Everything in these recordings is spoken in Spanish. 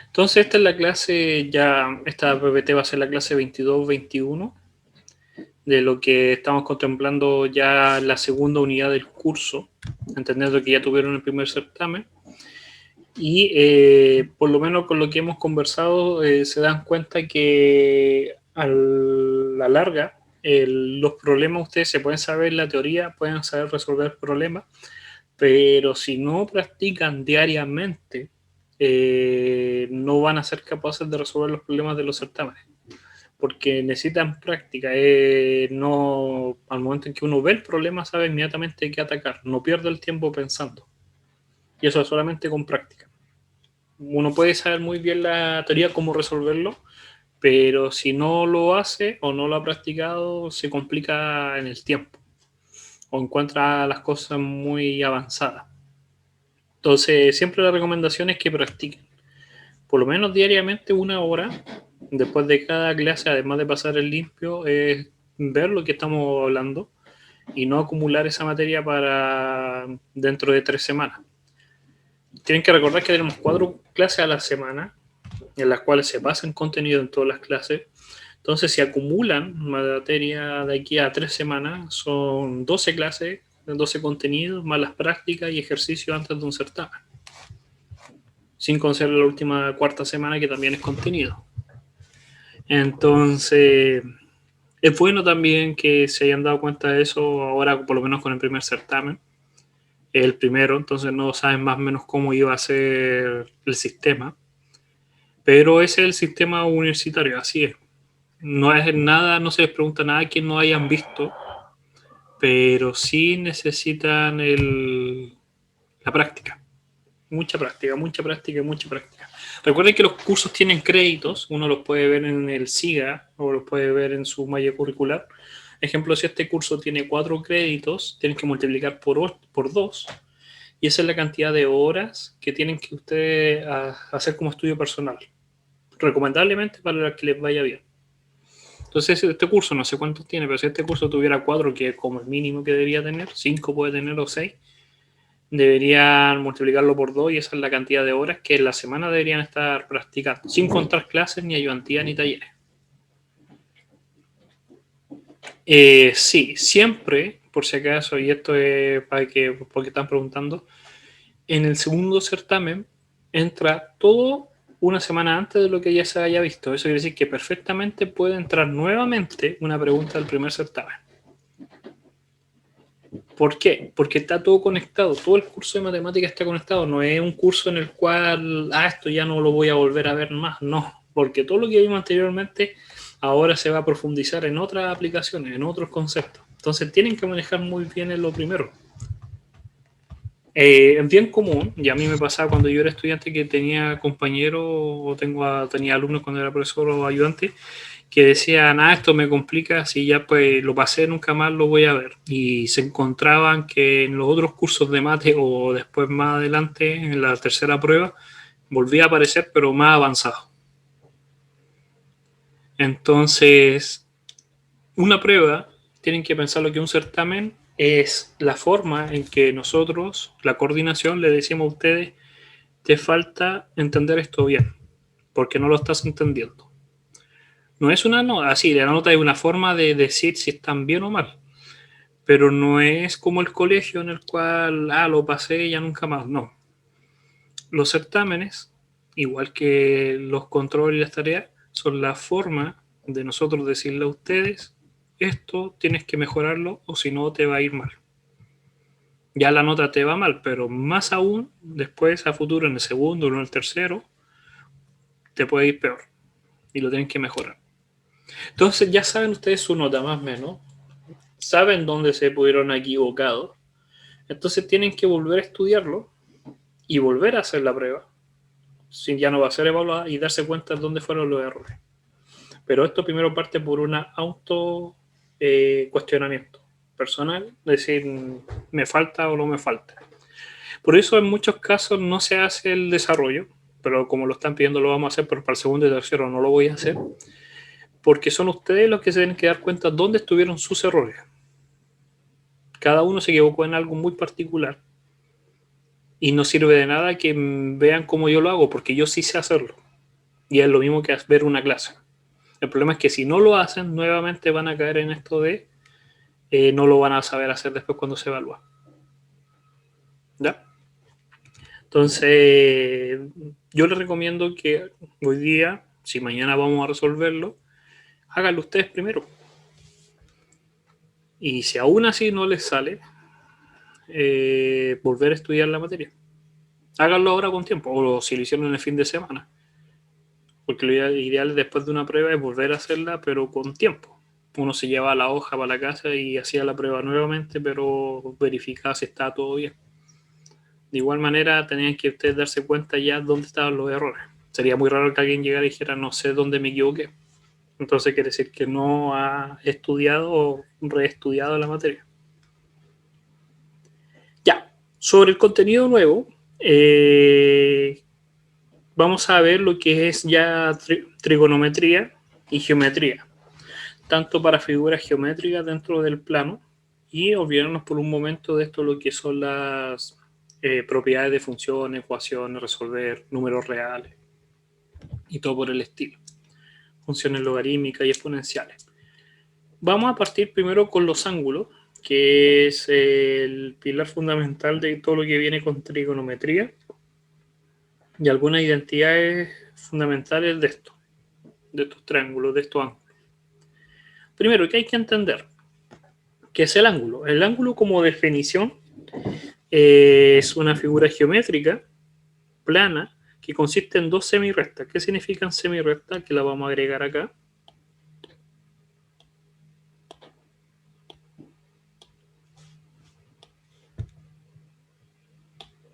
Entonces esta es la clase, ya esta PPT va a ser la clase 22-21 de lo que estamos contemplando ya la segunda unidad del curso, entendiendo que ya tuvieron el primer certamen. Y por lo menos con lo que hemos conversado se dan cuenta que a la larga los problemas ustedes se pueden saber la teoría, pueden saber resolver problemas, pero si no practican diariamente, no van a ser capaces de resolver los problemas de los certámenes, porque necesitan práctica. No, al momento en que uno ve el problema, sabe inmediatamente qué atacar, no pierde el tiempo pensando, y eso es solamente con práctica. Uno puede saber muy bien la teoría, cómo resolverlo, pero si no lo hace o no lo ha practicado, se complica en el tiempo o encuentra las cosas muy avanzadas. Entonces, siempre la recomendación es que practiquen, por lo menos diariamente, 1 hora, después de cada clase, además de pasar el limpio, es ver lo que estamos hablando y no acumular esa materia para dentro de 3 semanas. Tienen que recordar que tenemos 4 clases a la semana, en las cuales se pasan contenido en todas las clases. Entonces, si acumulan materia de aquí a 3 semanas, son 12 clases, 12 contenidos, más las prácticas y ejercicios antes de un certamen, sin considerar la última cuarta semana, que también es contenido. Entonces, es bueno también que se hayan dado cuenta de eso ahora, por lo menos con el primer certamen. El primero, entonces no saben más o menos cómo iba a ser el sistema. Pero ese es el sistema universitario, así es. No es nada, no se les pregunta nada que no hayan visto, pero sí necesitan la práctica. Mucha práctica, mucha práctica, mucha práctica. Recuerden que los cursos tienen créditos, uno los puede ver en el SIGA o los puede ver en su malla curricular. Ejemplo, si este curso tiene 4 créditos, tienen que multiplicar por 2, y esa es la cantidad de horas que tienen que ustedes hacer como estudio personal, recomendablemente para que les vaya bien. Entonces, este curso no sé cuántos tiene, pero si este curso tuviera 4, que es como el mínimo que debería tener, 5 puede tener o 6, deberían multiplicarlo por 2, y esa es la cantidad de horas que en la semana deberían estar practicando, sin contar clases, ni ayudantía, ni talleres. Sí, siempre, por si acaso, y esto es porque están preguntando, en el segundo certamen entra todo una semana antes de lo que ya se haya visto. Eso quiere decir que perfectamente puede entrar nuevamente una pregunta del primer certamen. ¿Por qué? Porque está todo conectado, todo el curso de matemáticas está conectado, no es un curso en el cual, esto ya no lo voy a volver a ver más, no, porque todo lo que vimos anteriormente ahora se va a profundizar en otras aplicaciones, en otros conceptos. Entonces tienen que manejar muy bien en lo primero. Es bien común, y a mí me pasaba cuando yo era estudiante, que tenía compañeros o tenía alumnos cuando era profesor o ayudante, que decían, esto me complica, si ya pues lo pasé, nunca más lo voy a ver. Y se encontraban que en los otros cursos de mate o después más adelante, en la tercera prueba, volvía a aparecer, pero más avanzado. Entonces, una prueba, tienen que pensar lo que un certamen es la forma en que nosotros, la coordinación, le decimos a ustedes, te falta entender esto bien, porque no lo estás entendiendo. No es una nota, así, la nota es una forma de decir si están bien o mal, pero no es como el colegio en el cual, lo pasé y ya nunca más, no. Los certámenes, igual que los controles y las tareas, son la forma de nosotros decirle a ustedes, esto tienes que mejorarlo o si no te va a ir mal. Ya la nota te va mal, pero más aún, después a futuro, en el segundo o en el tercero, te puede ir peor y lo tienen que mejorar. Entonces ya saben ustedes su nota más o menos, saben dónde se pudieron equivocado, entonces tienen que volver a estudiarlo y volver a hacer la prueba, si ya no va a ser evaluada, y darse cuenta de dónde fueron los errores. Pero esto primero parte por una auto cuestionamiento personal, decir, me falta o no me falta. Por eso en muchos casos no se hace el desarrollo, pero como lo están pidiendo lo vamos a hacer, pero para el segundo y tercero no lo voy a hacer, porque son ustedes los que se tienen que dar cuenta dónde estuvieron sus errores. Cada uno se equivocó en algo muy particular y no sirve de nada que vean cómo yo lo hago, porque yo sí sé hacerlo. Y es lo mismo que ver una clase. El problema es que si no lo hacen, nuevamente van a caer en esto de no lo van a saber hacer después cuando se evalúa. ¿Ya? Entonces, yo les recomiendo que hoy día, si mañana vamos a resolverlo, háganlo ustedes primero. Y si aún así no les sale, volver a estudiar la materia. Háganlo ahora con tiempo, o si lo hicieron en el fin de semana. Porque lo ideal después de una prueba es volver a hacerla, pero con tiempo. Uno se lleva la hoja para la casa y hacía la prueba nuevamente, pero verificaba si está todo bien. De igual manera, tenían que ustedes darse cuenta ya dónde estaban los errores. Sería muy raro que alguien llegara y dijera, no sé dónde me equivoqué. Entonces quiere decir que no ha estudiado o reestudiado la materia. Ya, sobre el contenido nuevo, vamos a ver lo que es ya trigonometría y geometría, tanto para figuras geométricas dentro del plano y olvidarnos por un momento de esto lo que son las propiedades de funciones, ecuaciones, resolver números reales y todo por el estilo, funciones logarítmicas y exponenciales. Vamos a partir primero con los ángulos, que es el pilar fundamental de todo lo que viene con trigonometría y algunas identidades fundamentales de esto, de estos triángulos, de estos ángulos. Primero, ¿qué hay que entender? ¿Qué es el ángulo? El ángulo, como definición, es una figura geométrica plana que consiste en dos semirrectas. ¿Qué significan semirrectas? Que la vamos a agregar acá.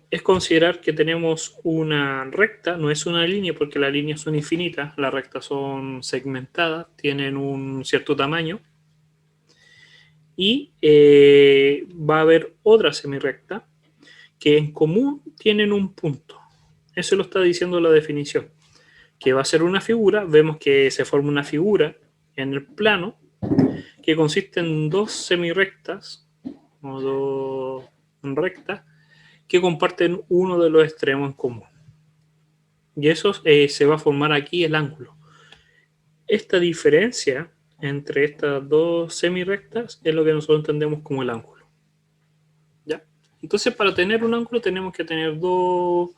Es considerar que tenemos una recta, no es una línea porque las líneas son infinitas, las rectas son segmentadas, tienen un cierto tamaño y va a haber otra semirrecta que en común tienen un punto. Eso lo está diciendo la definición, que va a ser una figura. Vemos que se forma una figura en el plano que consiste en dos semirrectas o dos rectas que comparten uno de los extremos en común. Y eso se va a formar aquí el ángulo. Esta diferencia entre estas dos semirrectas es lo que nosotros entendemos como el ángulo. ¿Ya? Entonces, para tener un ángulo tenemos que tener dos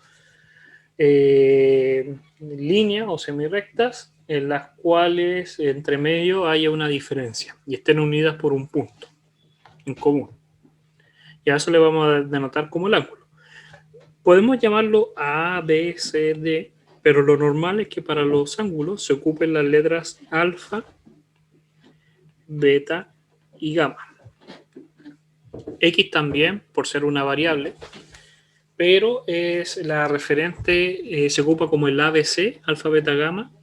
líneas o semirrectas en las cuales entre medio haya una diferencia y estén unidas por un punto en común. Y a eso le vamos a denotar como el ángulo. Podemos llamarlo A, B, C, D, pero lo normal es que para los ángulos se ocupen las letras alfa, beta y gamma. X también, por ser una variable, pero es la referente, se ocupa como el ABC, alfa, beta, gamma,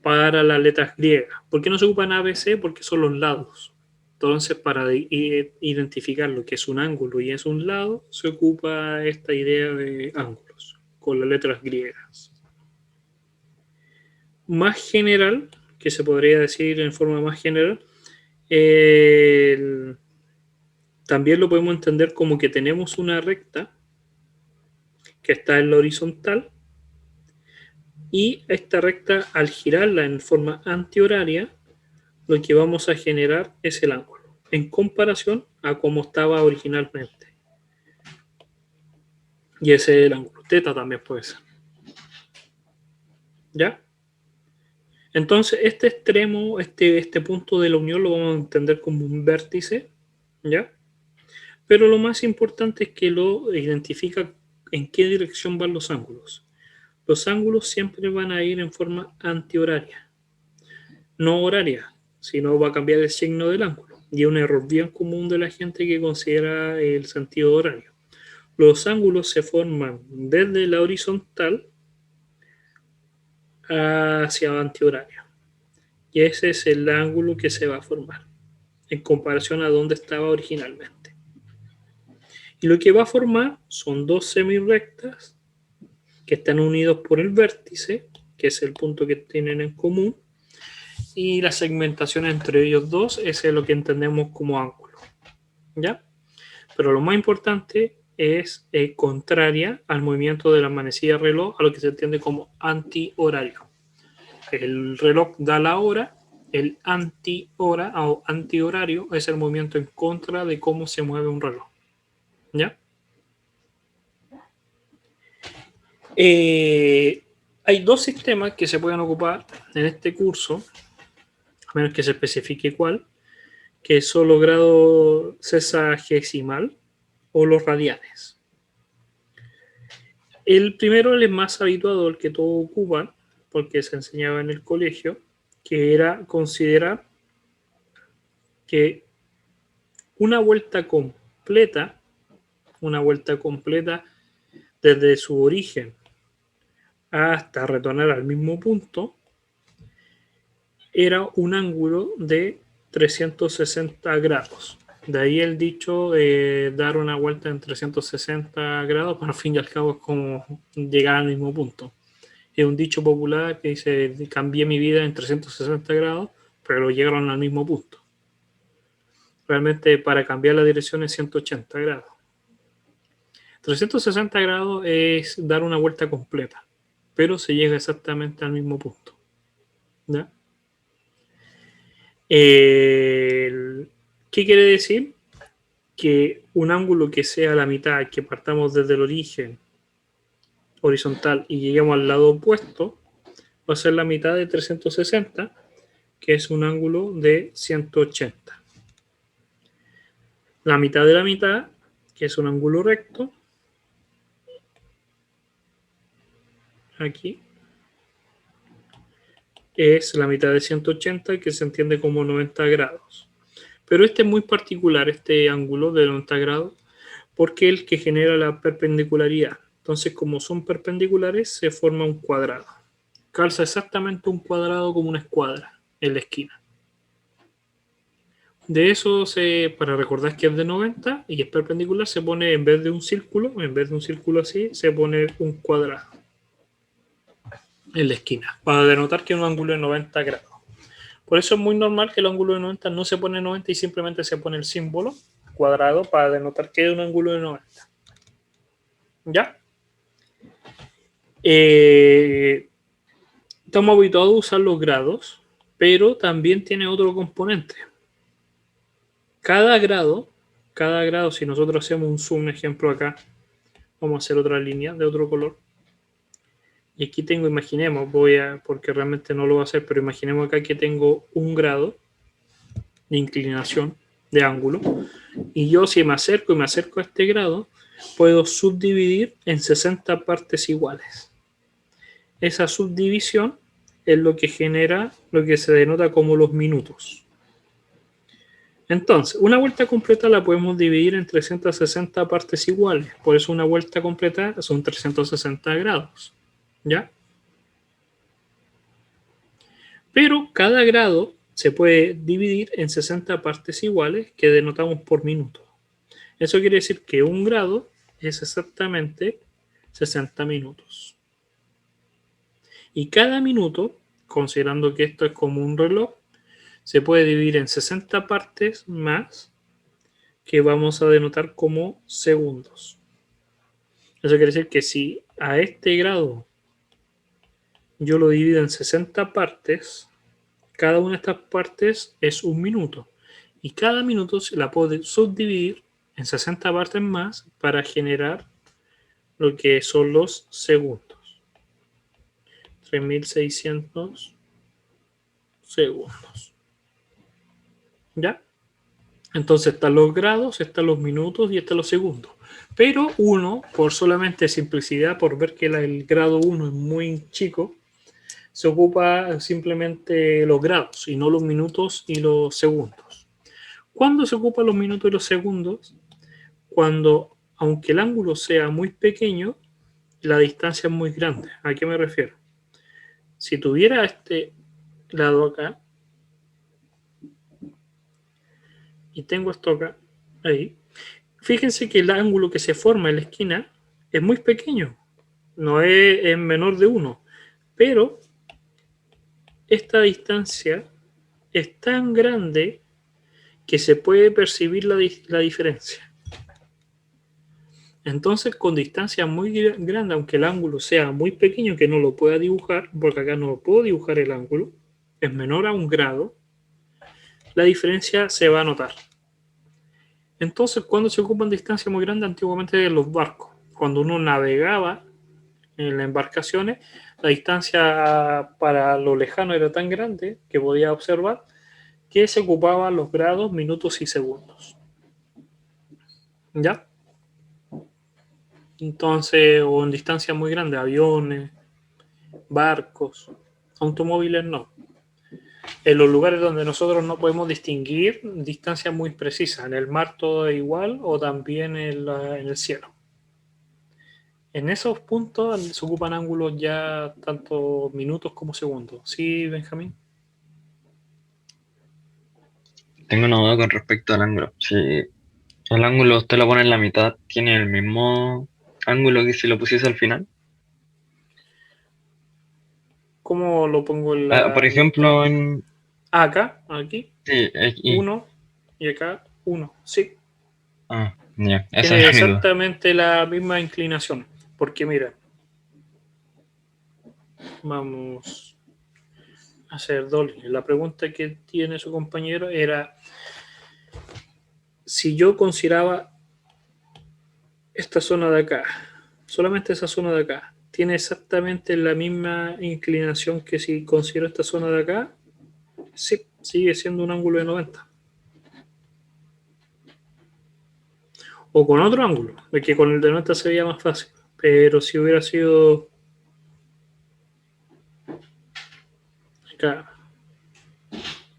para las letras griegas. ¿Por qué no se ocupan ABC? Porque son los lados. Entonces, para identificar lo que es un ángulo y es un lado, se ocupa esta idea de ángulos con las letras griegas. Más general, que se podría decir en forma más general, también lo podemos entender como que tenemos una recta que está en la horizontal y esta recta, al girarla en forma antihoraria, lo que vamos a generar es el ángulo en comparación a como estaba originalmente. Y ese es el ángulo. Teta también puede ser. ¿Ya? Entonces, este extremo, este punto de la unión lo vamos a entender como un vértice. ¿Ya? Pero lo más importante es que lo identifica en qué dirección van los ángulos. Los ángulos siempre van a ir en forma antihoraria. No horaria, sino va a cambiar el signo del ángulo. Y es un error bien común de la gente que considera el sentido horario. Los ángulos se forman desde la horizontal hacia antihorario. Y ese es el ángulo que se va a formar en comparación a donde estaba originalmente. Y lo que va a formar son dos semirrectas que están unidos por el vértice, que es el punto que tienen en común, y la segmentación entre ellos dos es lo que entendemos como ángulo. ¿Ya? Pero lo más importante es contraria al movimiento de la manecilla reloj, a lo que se entiende como antihorario. el reloj da la hora, el anti-hora o antihorario es el movimiento en contra de cómo se mueve un reloj. ¿Ya? Hay dos sistemas que se pueden ocupar en este curso, a menos que se especifique cuál, que son los grados sesagesimal o los radianes. El primero, el más habituado, el que todos ocupan, porque se enseñaba en el colegio, que era considerar que una vuelta completa desde su origen hasta retornar al mismo punto, era un ángulo de 360 grados. De ahí el dicho de dar una vuelta en 360 grados, pero al fin y al cabo es como llegar al mismo punto. Es un dicho popular que dice, cambié mi vida en 360 grados, pero llegaron al mismo punto. Realmente para cambiar la dirección es 180 grados. 360 grados es dar una vuelta completa, pero se llega exactamente al mismo punto. ¿Ya? ¿Qué quiere decir? Que un ángulo que sea la mitad, que partamos desde el origen horizontal y lleguemos al lado opuesto, va a ser la mitad de 360, que es un ángulo de 180. La mitad de la mitad, que es un ángulo recto, aquí, es la mitad de 180, que se entiende como 90 grados. Pero este es muy particular, este ángulo de 90 grados, porque es el que genera la perpendicularidad. Entonces, como son perpendiculares, se forma un cuadrado. Calza exactamente un cuadrado como una escuadra en la esquina. De eso, para recordar que es de 90 y es perpendicular, se pone en vez de un círculo así, se pone un cuadrado en la esquina, para denotar que es un ángulo de 90 grados. Por eso es muy normal que el ángulo de 90 no se pone 90 y simplemente se pone el símbolo cuadrado para denotar que es un ángulo de 90. ¿Ya? Estamos habituados a usar los grados, pero también tiene otro componente. Cada grado, si nosotros hacemos un zoom, ejemplo acá, vamos a hacer otra línea de otro color. Y aquí tengo, imaginemos, porque realmente no lo voy a hacer, pero imaginemos acá que tengo un grado de inclinación, de ángulo, y yo si me acerco a este grado, puedo subdividir en 60 partes iguales. Esa subdivisión es lo que genera lo que se denota como los minutos. Entonces, una vuelta completa la podemos dividir en 360 partes iguales. Por eso una vuelta completa son 360 grados. ¿Ya? Pero cada grado se puede dividir en 60 partes iguales que denotamos por minuto. Eso quiere decir que un grado es exactamente 60 minutos. Y cada minuto, considerando que esto es como un reloj, se puede dividir en 60 partes más que vamos a denotar como segundos. Eso quiere decir que si a este grado yo lo divido en 60 partes, cada una de estas partes es un minuto. Y cada minuto se la puedo subdividir en 60 partes más para generar lo que son los segundos. 3600 segundos. ¿Ya? Entonces están los grados, están los minutos y están los segundos. Pero uno, por solamente simplicidad, por ver que el grado 1 es muy chico, se ocupa simplemente los grados y no los minutos y los segundos. ¿Cuándo se ocupan los minutos y los segundos? Cuando, aunque el ángulo sea muy pequeño, la distancia es muy grande. ¿A qué me refiero? Si tuviera este lado acá y tengo esto acá, ahí, fíjense que el ángulo que se forma en la esquina es muy pequeño, no es menor de 1, pero esta distancia es tan grande que se puede percibir la diferencia. Entonces, con distancia muy grande, aunque el ángulo sea muy pequeño, que no lo pueda dibujar, porque acá no puedo dibujar el ángulo, es menor a 1 grado, la diferencia se va a notar. Entonces, cuando se ocupan distancias muy grandes, antiguamente en los barcos, cuando uno navegaba en las embarcaciones, la distancia para lo lejano era tan grande que podía observar que se ocupaban los grados, minutos y segundos. ¿Ya? Entonces, o en distancias muy grandes, aviones, barcos, automóviles no. En los lugares donde nosotros no podemos distinguir distancias muy precisas, en el mar todo es igual o también en el cielo. En esos puntos se ocupan ángulos ya tanto minutos como segundos. ¿Sí, Benjamín? Tengo una duda con respecto al ángulo. Si el ángulo usted lo pone en la mitad, ¿tiene el mismo ángulo que si lo pusiese al final? ¿Cómo lo pongo en Ah, la por mitad? ejemplo, en... Acá, aquí, Sí, aquí. 1 y acá 1. Sí, Ah, ya, esa tiene era mi duda. exactamente la misma inclinación. Porque mira, vamos a hacer dos líneas. La pregunta que tiene su compañero era si yo consideraba esta zona de acá, solamente esa zona de acá, tiene exactamente la misma inclinación que si considero esta zona de acá. Sí, sigue siendo un ángulo de 90. O con otro ángulo, de que con el de 90 se veía más fácil. Pero si hubiera sido acá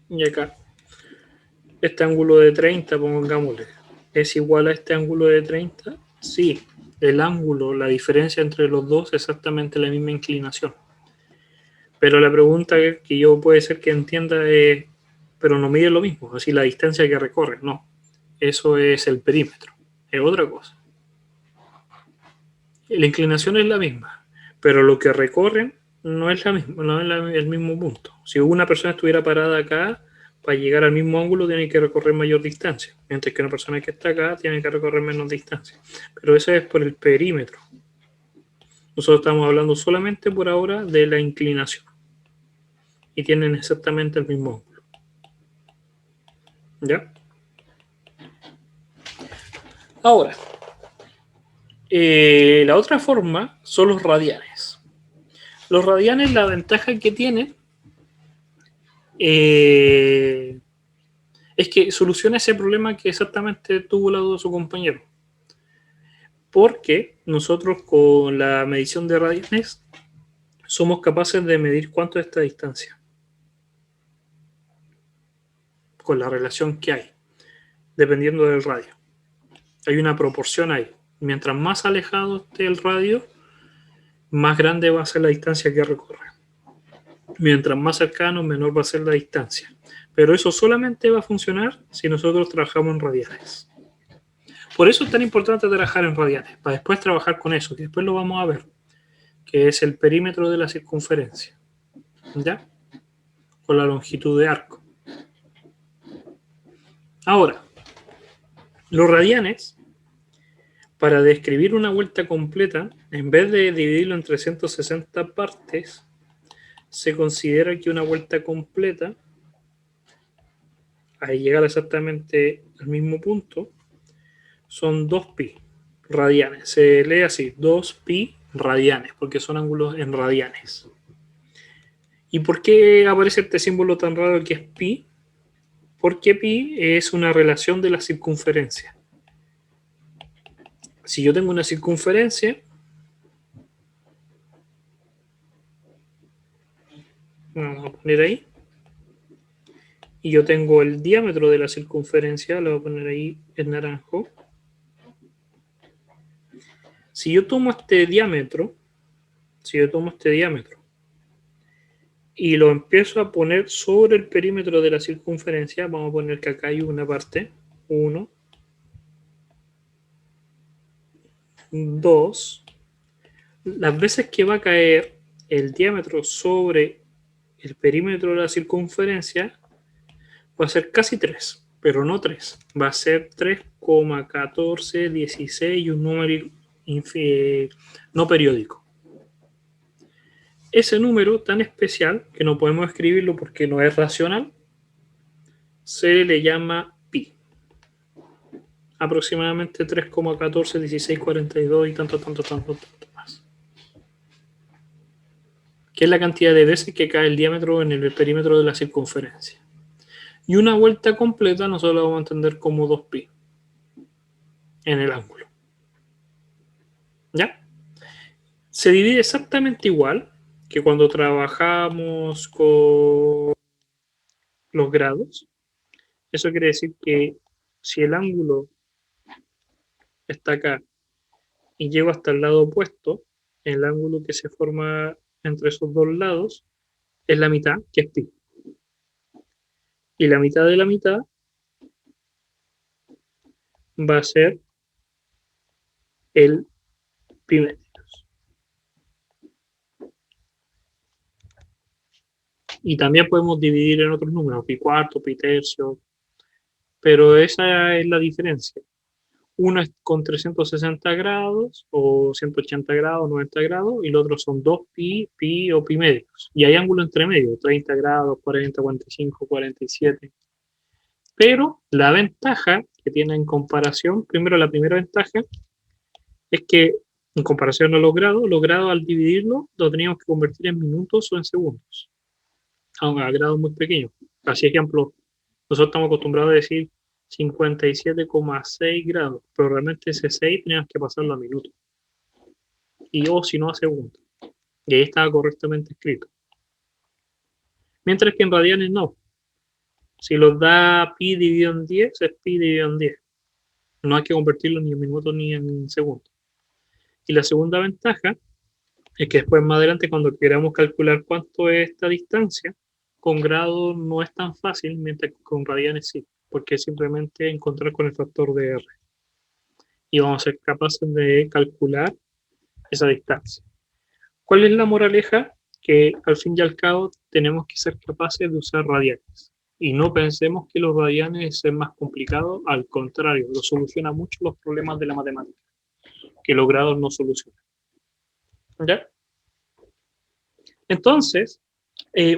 y acá, este ángulo de 30, pongámosle, ¿es igual a este ángulo de 30? Sí, el ángulo, la diferencia entre los dos es exactamente la misma inclinación. Pero la pregunta que yo puede ser que entienda es, pero no mide lo mismo, así la distancia que recorre, no. Eso es el perímetro, es otra cosa. La inclinación es la misma, pero lo que recorren no es la misma, no es el mismo punto. Si una persona estuviera parada acá, para llegar al mismo ángulo tiene que recorrer mayor distancia, mientras que una persona que está acá tiene que recorrer menos distancia. Pero eso es por el perímetro. Nosotros estamos hablando solamente por ahora de la inclinación y tienen exactamente el mismo ángulo. ¿Ya? Ahora, la otra forma son los radianes. Los radianes, la ventaja que tienen eh, es que soluciona ese problema que exactamente tuvo la duda su compañero. Porque nosotros con la medición de radianes somos capaces de medir cuánto es esta distancia con la relación que hay, dependiendo del radio. Hay una proporción ahí. Mientras más alejado esté el radio, más grande va a ser la distancia que recorre. Mientras más cercano, menor va a ser la distancia. Pero eso solamente va a funcionar si nosotros trabajamos en radianes. Por eso es tan importante trabajar en radianes, para después trabajar con eso, que después lo vamos a ver, que es el perímetro de la circunferencia, ¿ya? Con la longitud de arco. Ahora, los radianes, para describir una vuelta completa, en vez de dividirlo en 360 partes, se considera que una vuelta completa, al llegar exactamente al mismo punto, son 2pi radianes. Se lee así, 2pi radianes, porque son ángulos en radianes. ¿Y por qué aparece este símbolo tan raro que es pi? Porque pi es una relación de la circunferencia. Si yo tengo una circunferencia, vamos a poner ahí, y yo tengo el diámetro de la circunferencia, lo voy a poner ahí en naranjo. Si yo tomo este diámetro, si yo tomo este diámetro y lo empiezo a poner sobre el perímetro de la circunferencia, vamos a poner que acá hay una parte, 1, 2, las veces que va a caer el diámetro sobre el perímetro de la circunferencia va a ser casi 3, pero no 3. Va a ser 3,1416 y un número no periódico. Ese número tan especial, que no podemos escribirlo porque no es racional, se le llama pi. Aproximadamente 3,141642 y tanto más. Que es la cantidad de veces que cae el diámetro en el perímetro de la circunferencia. Y una vuelta completa nosotros la vamos a entender como 2pi en el ángulo. ¿Ya? Se divide exactamente igual que cuando trabajamos con los grados. Eso quiere decir que si el ángulo está acá y llego hasta el lado opuesto, el ángulo que se forma entre esos dos lados es la mitad, que es pi. Y la mitad de la mitad va a ser el pi medios. Y también podemos dividir en otros números, pi cuarto, pi tercio, pero esa es la diferencia. Uno es con 360 grados, o 180 grados, 90 grados, y el otro son 2pi, pi o pi medios. Y hay ángulo entre medio, 30 grados, 40, 45, 47. Pero la ventaja que tiene en comparación, primero la primera ventaja, es que en comparación a los grados al dividirlo lo teníamos que convertir en minutos o en segundos, aunque a grados muy pequeños. Así, ejemplo, nosotros estamos acostumbrados a decir 57,6 grados, pero realmente ese 6 teníamos que pasarlo a minutos. Y o si no a segundos. Y ahí estaba correctamente escrito. Mientras que en radianes no. Si los da pi dividido en 10, es pi dividido en 10. No hay que convertirlo ni en minutos ni en segundos. Y la segunda ventaja es que después más adelante cuando queramos calcular cuánto es esta distancia, con grados no es tan fácil, mientras que con radianes sí, porque es simplemente encontrar con el factor de R. Y vamos a ser capaces de calcular esa distancia. ¿Cuál es la moraleja? Que al fin y al cabo tenemos que ser capaces de usar radianes. Y no pensemos que los radianes es más complicado, al contrario, lo soluciona mucho los problemas de la matemática, que los grados no solucionan. ¿Ya? Entonces,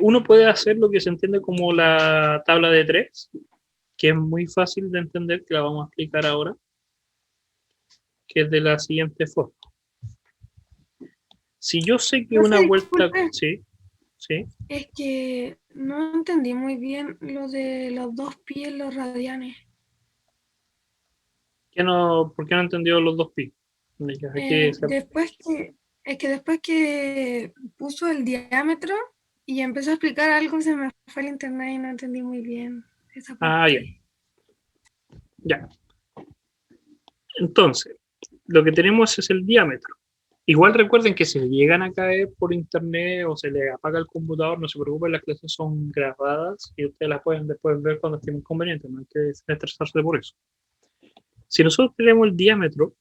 uno puede hacer lo que se entiende como la tabla de 3, que es muy fácil de entender, que la vamos a explicar ahora, que es de la siguiente forma. Si yo sé que una vuelta... Sí, sí. Es que no entendí muy bien lo de los 2pi en los radianes. ¿Por qué no entendió los 2pi? Después que puso el diámetro y empezó a explicar algo, se me fue el internet y no entendí muy bien esa parte. Ya. Entonces, lo que tenemos es el diámetro. Igual recuerden que si llegan a caer por internet o se les apaga el computador, no se preocupen, las clases son grabadas y ustedes las pueden después ver cuando estén convenientes, no hay que estresarse por eso. Si nosotros tenemos el diámetro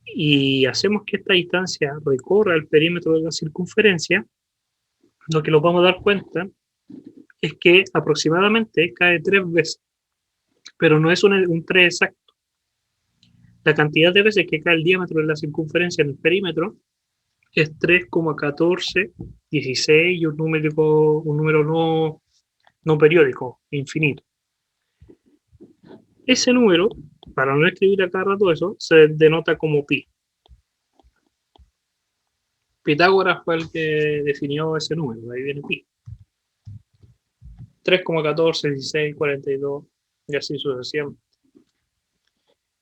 y hacemos que esta distancia recorra el perímetro de la circunferencia, lo que nos vamos a dar cuenta es que aproximadamente cae 3 veces, pero no es un 3 exacto. La cantidad de veces que cae el diámetro de la circunferencia en el perímetro es 3,1416 y un número no periódico, infinito. Ese número, para no escribir a cada rato eso, se denota como pi. Pitágoras fue el que definió ese número, de ahí viene pi. 3,141642 y así sucesivamente.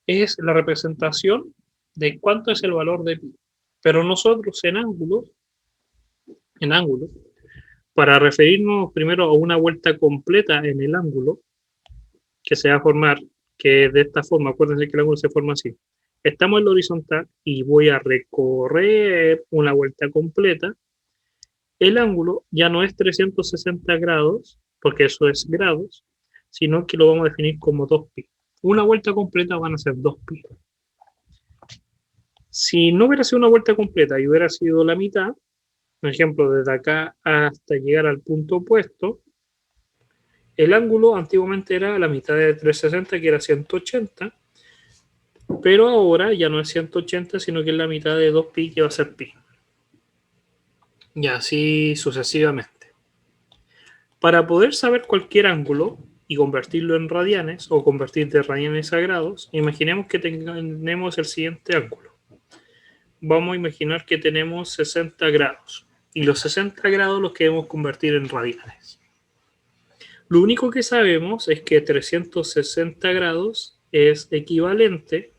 Es la representación de cuánto es el valor de pi. Pero nosotros en ángulos, para referirnos primero a una vuelta completa en el ángulo, que se va a formar, que es de esta forma, acuérdense que el ángulo se forma así. Estamos en la horizontal y voy a recorrer una vuelta completa. El ángulo ya no es 360 grados, porque eso es grados, sino que lo vamos a definir como 2pi. Una vuelta completa van a ser 2pi. Si no hubiera sido una vuelta completa y hubiera sido la mitad, por ejemplo, desde acá hasta llegar al punto opuesto, el ángulo antiguamente era la mitad de 360, que era 180, pero ahora ya no es 180, sino que es la mitad de 2pi, que va a ser pi. Y así sucesivamente. Para poder saber cualquier ángulo y convertirlo en radianes o convertir de radianes a grados, imaginemos que tenemos el siguiente ángulo. Vamos a imaginar que tenemos 60 grados y los 60 grados los queremos convertir en radianes. Lo único que sabemos es que 360 grados es equivalente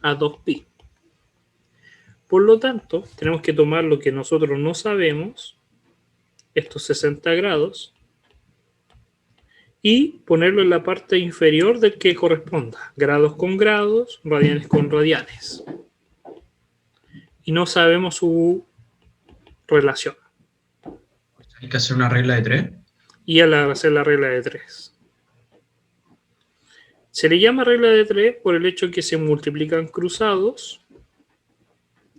a 2pi. Por lo tanto, tenemos que tomar lo que nosotros no sabemos, estos 60 grados, y ponerlo en la parte inferior del que corresponda. Grados con grados, radianes con radianes. Y no sabemos su relación. Hay que hacer una regla de 3. Y al hacer la regla de 3. Se le llama regla de 3 por el hecho que se multiplican cruzados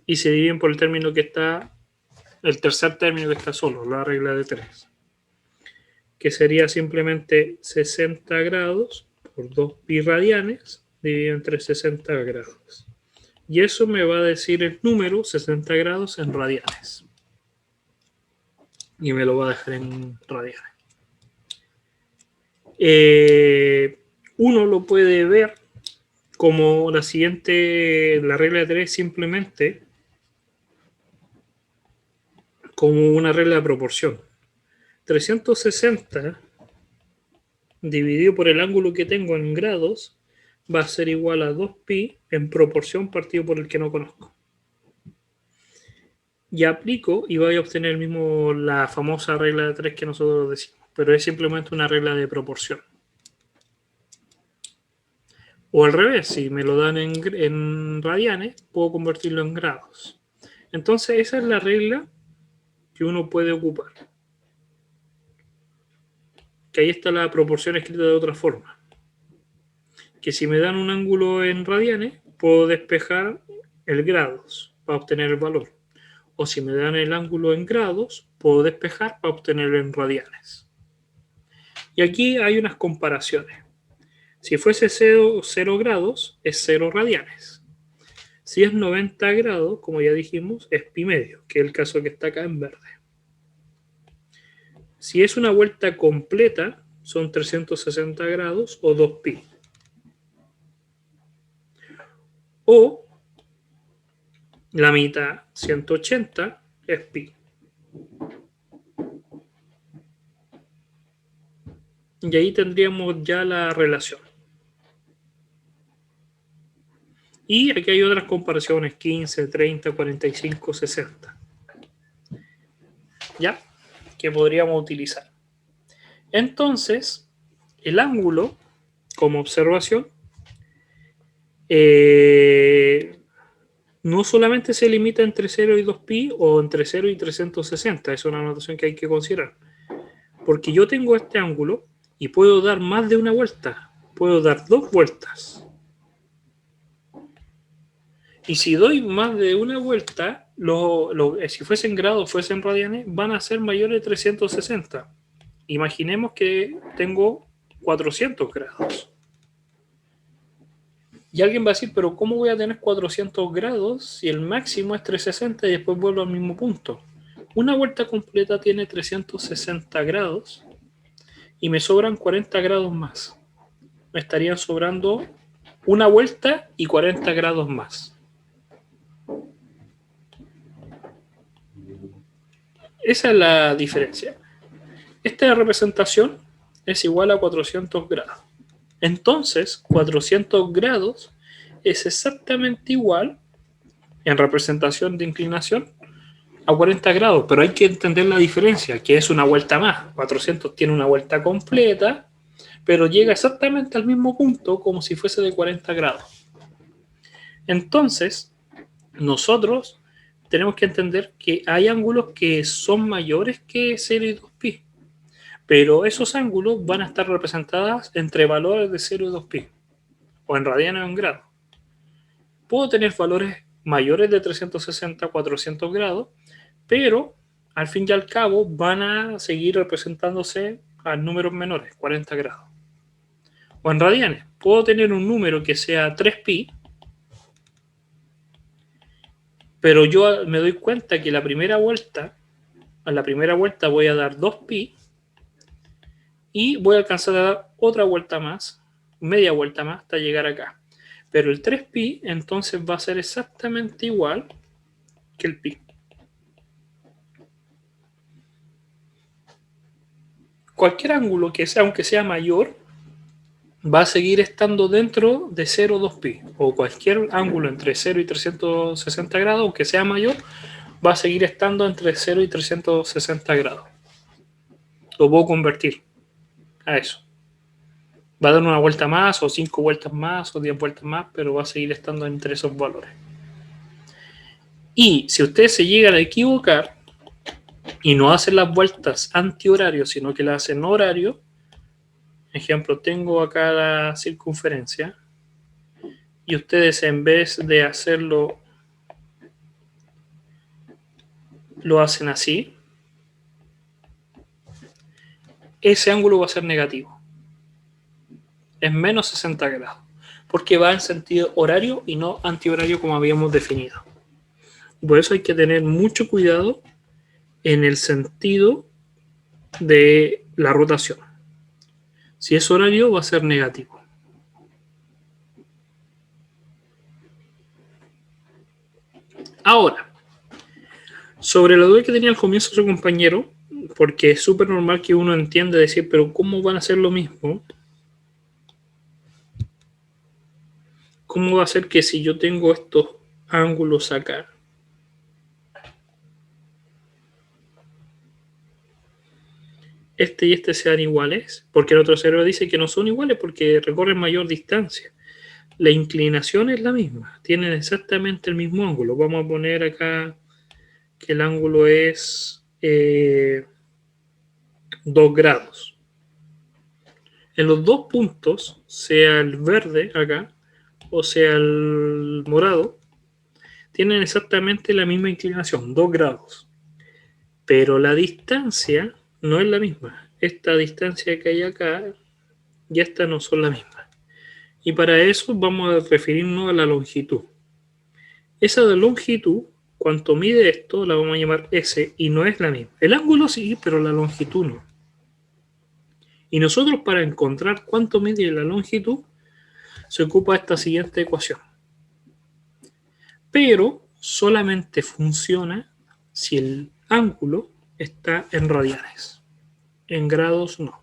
y se dividen por el término que está, el tercer término que está solo, la regla de 3. Que sería simplemente 60 grados por 2pi radianes dividido entre 60 grados. Y eso me va a decir el número 60 grados en radianes. Y me lo va a dejar en radianes. Uno lo puede ver como la siguiente, la regla de 3 simplemente como una regla de proporción. 360 dividido por el ángulo que tengo en grados va a ser igual a 2pi en proporción partido por el que no conozco. Y aplico y voy a obtener el mismo, la famosa regla de 3 que nosotros decimos, pero es simplemente una regla de proporción. O al revés, si me lo dan en radianes, puedo convertirlo en grados. Entonces esa es la regla que uno puede ocupar. Que ahí está la proporción escrita de otra forma. Que si me dan un ángulo en radianes, puedo despejar el grados para obtener el valor. O si me dan el ángulo en grados, puedo despejar para obtenerlo en radianes. Y aquí hay unas comparaciones. Si fuese 0 grados, es 0 radianes. Si es 90 grados, como ya dijimos, es pi medio, que es el caso que está acá en verde. Si es una vuelta completa, son 360 grados o 2pi. O la mitad, 180, es pi. Y ahí tendríamos ya la relación. Y aquí hay otras comparaciones, 15, 30, 45, 60. ¿Ya? Que podríamos utilizar. Entonces, el ángulo, como observación, no solamente se limita entre 0 y 2pi o entre 0 y 360, es una notación que hay que considerar. Porque yo tengo este ángulo y puedo dar más de una vuelta, puedo dar 2 vueltas. Y si doy más de una vuelta, si fuesen grados, fuesen radianes, van a ser mayores de 360. Imaginemos que tengo 400 grados. Y alguien va a decir, pero ¿cómo voy a tener 400 grados si el máximo es 360 y después vuelvo al mismo punto? Una vuelta completa tiene 360 grados y me sobran 40 grados más. Me estarían sobrando una vuelta y 40 grados más. Esa es la diferencia. Esta representación es igual a 400 grados. Entonces, 400 grados es exactamente igual, en representación de inclinación, a 40 grados. Pero hay que entender la diferencia, que es una vuelta más. 400 tiene una vuelta completa, pero llega exactamente al mismo punto como si fuese de 40 grados. Entonces, nosotros tenemos que entender que hay ángulos que son mayores que 0 y 2pi. Pero esos ángulos van a estar representados entre valores de 0 y 2pi. O en radianes o en grados. Puedo tener valores mayores de 360 a 400 grados, pero al fin y al cabo van a seguir representándose a números menores, 40 grados. O en radianes, puedo tener un número que sea 3pi, pero yo me doy cuenta que a la primera vuelta voy a dar 2pi y voy a alcanzar a dar otra vuelta más, media vuelta más, hasta llegar acá. Pero el 3pi entonces va a ser exactamente igual que el pi. Cualquier ángulo que sea, aunque sea mayor, va a seguir estando dentro de 0, 2pi. O cualquier ángulo entre 0 y 360 grados, aunque sea mayor, va a seguir estando entre 0 y 360 grados. Lo puedo convertir a eso. Va a dar una vuelta más, o 5 vueltas más, o 10 vueltas más, pero va a seguir estando entre esos valores. Y si ustedes se llegan a equivocar y no hacen las vueltas antihorario, sino que las hacen horario, ejemplo, tengo acá la circunferencia, y ustedes en vez de hacerlo, lo hacen así, ese ángulo va a ser negativo. Es menos 60 grados, porque va en sentido horario y no antihorario como habíamos definido. Por eso hay que tener mucho cuidado en el sentido de la rotación. Si es horario, va a ser negativo. Ahora, sobre la duda que tenía al comienzo su compañero, porque es súper normal que uno entienda decir, pero ¿cómo van a hacer lo mismo? ¿Cómo va a ser que si yo tengo estos ángulos acá, este y este sean iguales? Porque el otro cerebro dice que no son iguales porque recorren mayor distancia. La inclinación es la misma, tienen exactamente el mismo ángulo. Vamos a poner acá que el ángulo es 2 grados. En los dos puntos, sea el verde acá o sea el morado, tienen exactamente la misma inclinación, 2 grados. Pero la distancia no es la misma. Esta distancia que hay acá y esta no son la misma. Y para eso vamos a referirnos a la longitud. Esa de longitud, cuanto mide esto, la vamos a llamar S y no es la misma. El ángulo sí, pero la longitud no. Y nosotros para encontrar cuánto mide la longitud, se ocupa esta siguiente ecuación. Pero solamente funciona si el ángulo está en radianes. En grados no.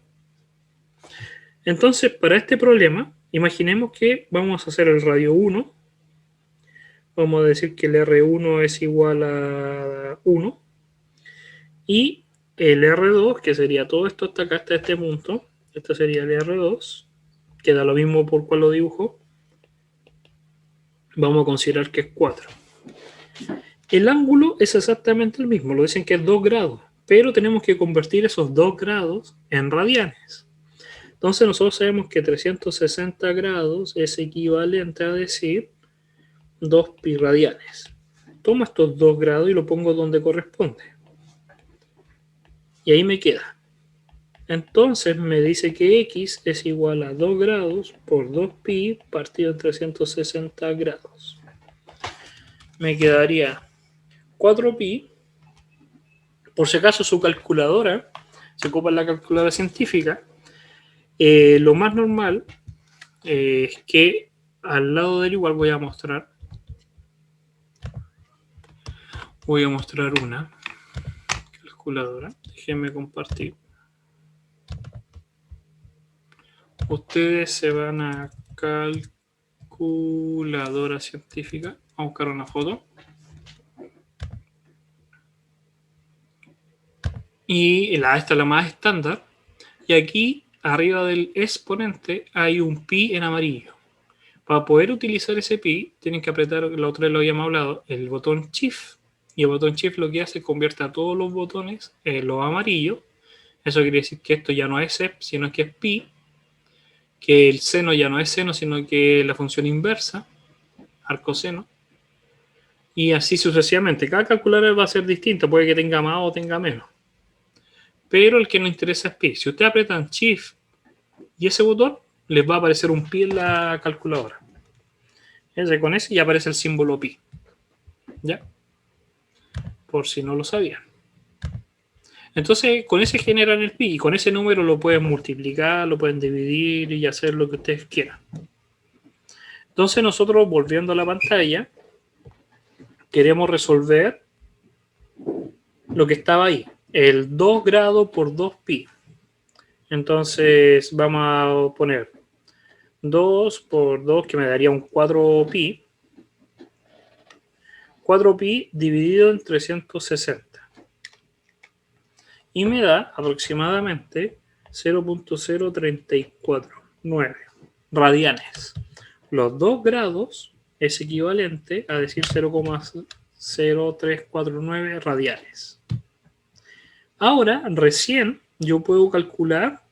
Entonces, para este problema, imaginemos que vamos a hacer el radio 1. Vamos a decir que el R1 es igual a 1. Y el R2, que sería todo esto hasta acá, hasta este punto. Este sería el R2. Queda lo mismo por cual lo dibujo. Vamos a considerar que es 4. El ángulo es exactamente el mismo. Lo dicen que es 2 grados. Pero tenemos que convertir esos 2 grados en radianes. Entonces nosotros sabemos que 360 grados es equivalente a decir 2 pi radianes. Tomo estos 2 grados y lo pongo donde corresponde. Y ahí me queda. Entonces me dice que x es igual a 2 grados por 2 pi partido en 360 grados. Me quedaría 4 pi. Por si acaso su calculadora, se ocupa en la calculadora científica, lo más normal es que al lado del igual voy a mostrar una calculadora. Déjenme compartir. Ustedes se van a calculadora científica a buscar una foto. Y esta es la más estándar. Y aquí, arriba del exponente, hay un pi en amarillo. Para poder utilizar ese pi, tienen que apretar, la otra vez lo habíamos hablado, el botón Shift. Y el botón Shift lo que hace es convierte a todos los botones en los amarillos. Eso quiere decir que esto ya no es sep, sino que es pi. Que el seno ya no es seno, sino que la función inversa, arcoseno. Y así sucesivamente. Cada calculadora va a ser distinta, puede que tenga más o tenga menos. pero el que nos interesa es pi. Si ustedes apretan Shift y ese botón, les va a aparecer un pi en la calculadora. Con ese y aparece el símbolo pi. ¿Ya? Por si no lo sabían. Entonces, con ese generan el pi y con ese número lo pueden multiplicar, lo pueden dividir y hacer lo que ustedes quieran. Entonces, nosotros, volviendo a la pantalla, queremos resolver lo que estaba ahí, el 2 grados por 2 pi. Entonces, vamos a poner 2 por 2, que me daría un 4 pi. 4 pi dividido en 360. Y me da aproximadamente 0.0349 radianes. Los 2 grados es equivalente a decir 0,0349 radianes. Ahora, recién yo puedo calcular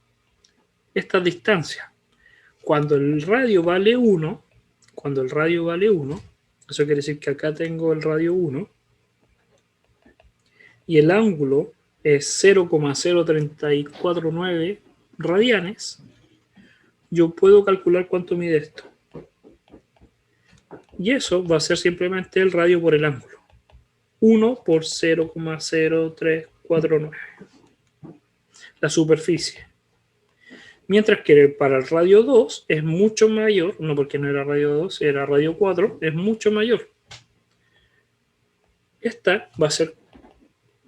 esta distancia. Cuando el radio vale 1, eso quiere decir que acá tengo el radio 1, y el ángulo es 0,0349 radianes, yo puedo calcular cuánto mide esto. Y eso va a ser simplemente el radio por el ángulo. 1 por 0,0349. La superficie. Mientras que para el radio 2 es mucho mayor, no porque no era radio 2, era radio 4, es mucho mayor. Esta va a ser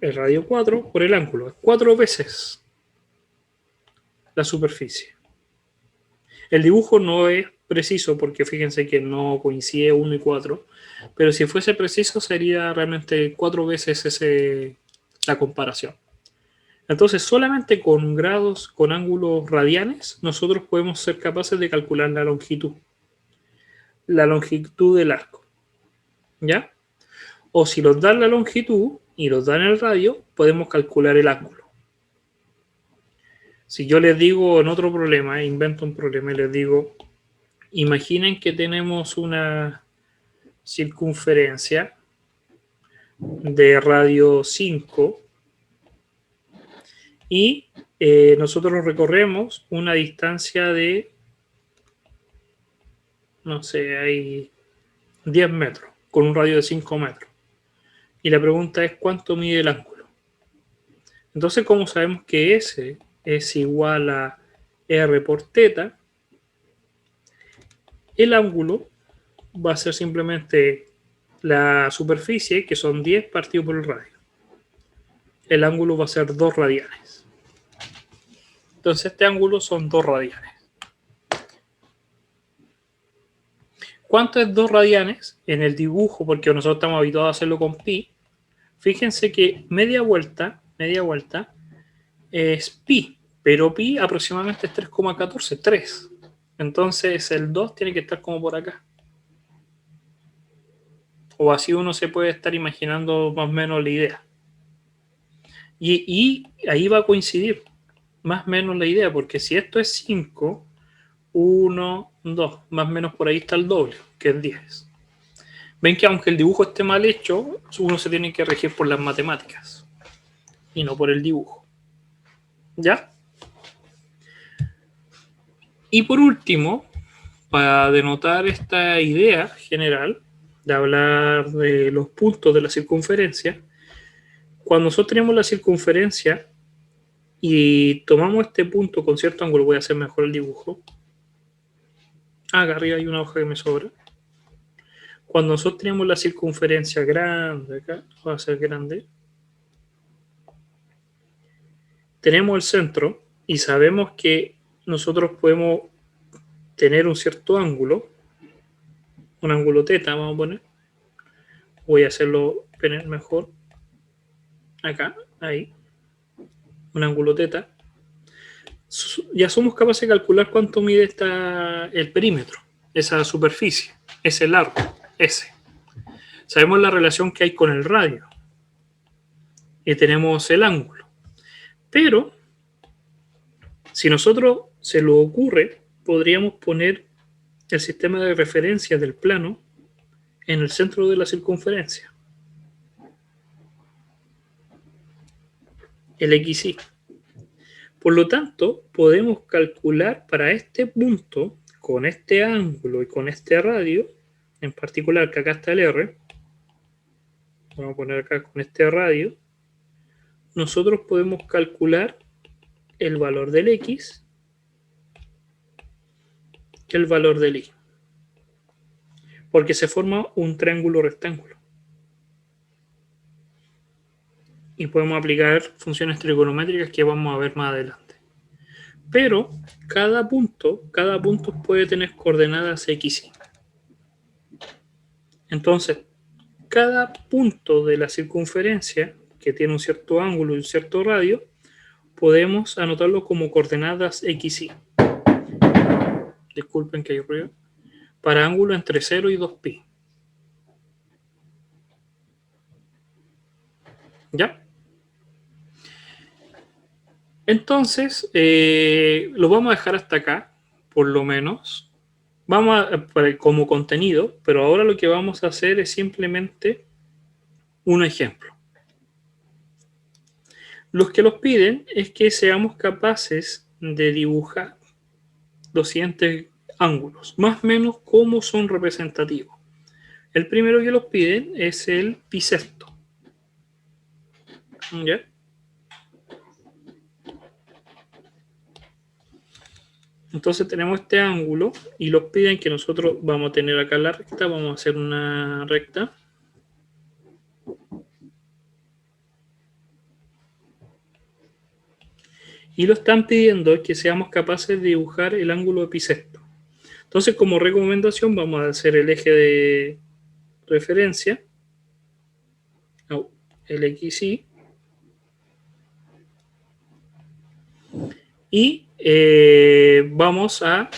el radio 4 por el ángulo, es 4 veces la superficie. El dibujo no es preciso porque fíjense que no coincide 1 y 4, pero si fuese preciso sería realmente 4 veces la comparación. Entonces, solamente con grados, con ángulos radianes, nosotros podemos ser capaces de calcular la longitud del arco. ¿Ya? O si nos dan la longitud y nos dan el radio, podemos calcular el ángulo. Si yo les digo en otro problema, invento un problema y les digo, imaginen que tenemos una circunferencia de radio 5 y nosotros recorremos una distancia de, no sé, hay 10 metros, con un radio de 5 metros. Y la pregunta es, ¿cuánto mide el ángulo? Entonces, como sabemos que S es igual a R por teta, el ángulo va a ser simplemente la superficie, que son 10 partido por el radio. El ángulo va a ser 2 radianes. Entonces este ángulo son 2 radianes. ¿Cuánto es 2 radianes? En el dibujo, porque nosotros estamos habituados a hacerlo con pi, fíjense que media vuelta es pi, pero pi aproximadamente es 3,14, 3. Entonces el 2 tiene que estar como por acá. O así uno se puede estar imaginando más o menos la idea. Y ahí va a coincidir más o menos la idea, porque si esto es 5, 1, 2, más o menos por ahí está el doble, que es 10. Ven que aunque el dibujo esté mal hecho, uno se tiene que regir por las matemáticas y no por el dibujo. ¿Ya? Y por último, para denotar esta idea general de hablar de los puntos de la circunferencia, cuando nosotros tenemos la circunferencia y tomamos este punto con cierto ángulo, voy a hacer mejor el dibujo. Acá arriba hay una hoja que me sobra. Cuando nosotros tenemos la circunferencia grande, acá va a ser grande, tenemos el centro y sabemos que nosotros podemos tener un cierto ángulo, un ángulo teta, vamos a poner. Voy a hacerlo mejor. Acá, ahí. Un ángulo teta. Ya somos capaces de calcular cuánto mide el perímetro, esa superficie, ese largo, S. Sabemos la relación que hay con el radio. Y tenemos el ángulo. Pero, si nosotros se lo ocurre, podríamos poner el sistema de referencia del plano en el centro de la circunferencia. El XY. Por lo tanto, podemos calcular para este punto, con este ángulo y con este radio, en particular que acá está el R, vamos a poner acá con este radio, nosotros podemos calcular el valor del X y el valor del Y. Porque se forma un triángulo rectángulo. Y podemos aplicar funciones trigonométricas que vamos a ver más adelante. Pero cada punto puede tener coordenadas X y. Entonces, cada punto de la circunferencia que tiene un cierto ángulo y un cierto radio, podemos anotarlo como coordenadas X y. Disculpen que hay ruido. Para ángulo entre 0 y 2π. ¿Ya? Entonces, lo vamos a dejar hasta acá, por lo menos. Vamos a, como contenido, pero ahora lo que vamos a hacer es simplemente un ejemplo. Los que los piden es que seamos capaces de dibujar los siguientes ángulos, más o menos cómo son representativos. El primero que los piden es el bisecto. ¿Ya? Entonces tenemos este ángulo y los piden que nosotros vamos a tener acá la recta, vamos a hacer una recta. Y lo están pidiendo que seamos capaces de dibujar el ángulo epicentro. Entonces, como recomendación, vamos a hacer el eje de referencia, el XY, y vamos a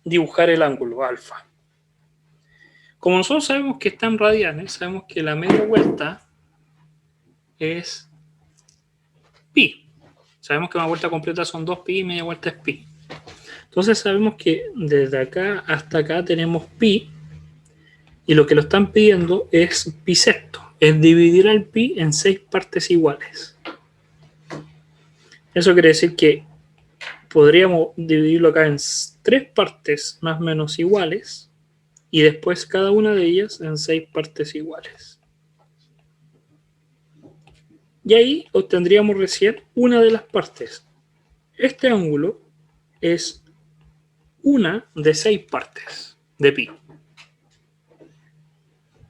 dibujar el ángulo alfa. Como nosotros sabemos que está en radianes, sabemos que la media vuelta es pi. Sabemos que una vuelta completa son 2π y media vuelta es pi. Entonces sabemos que desde acá hasta acá tenemos pi y lo que lo están pidiendo es bisecto, es dividir al pi en 6 partes iguales. Eso quiere decir que podríamos dividirlo acá en 3 partes más o menos iguales y después cada una de ellas en 6 partes iguales. Y ahí obtendríamos recién una de las partes. Este ángulo es una de 6 partes de pi.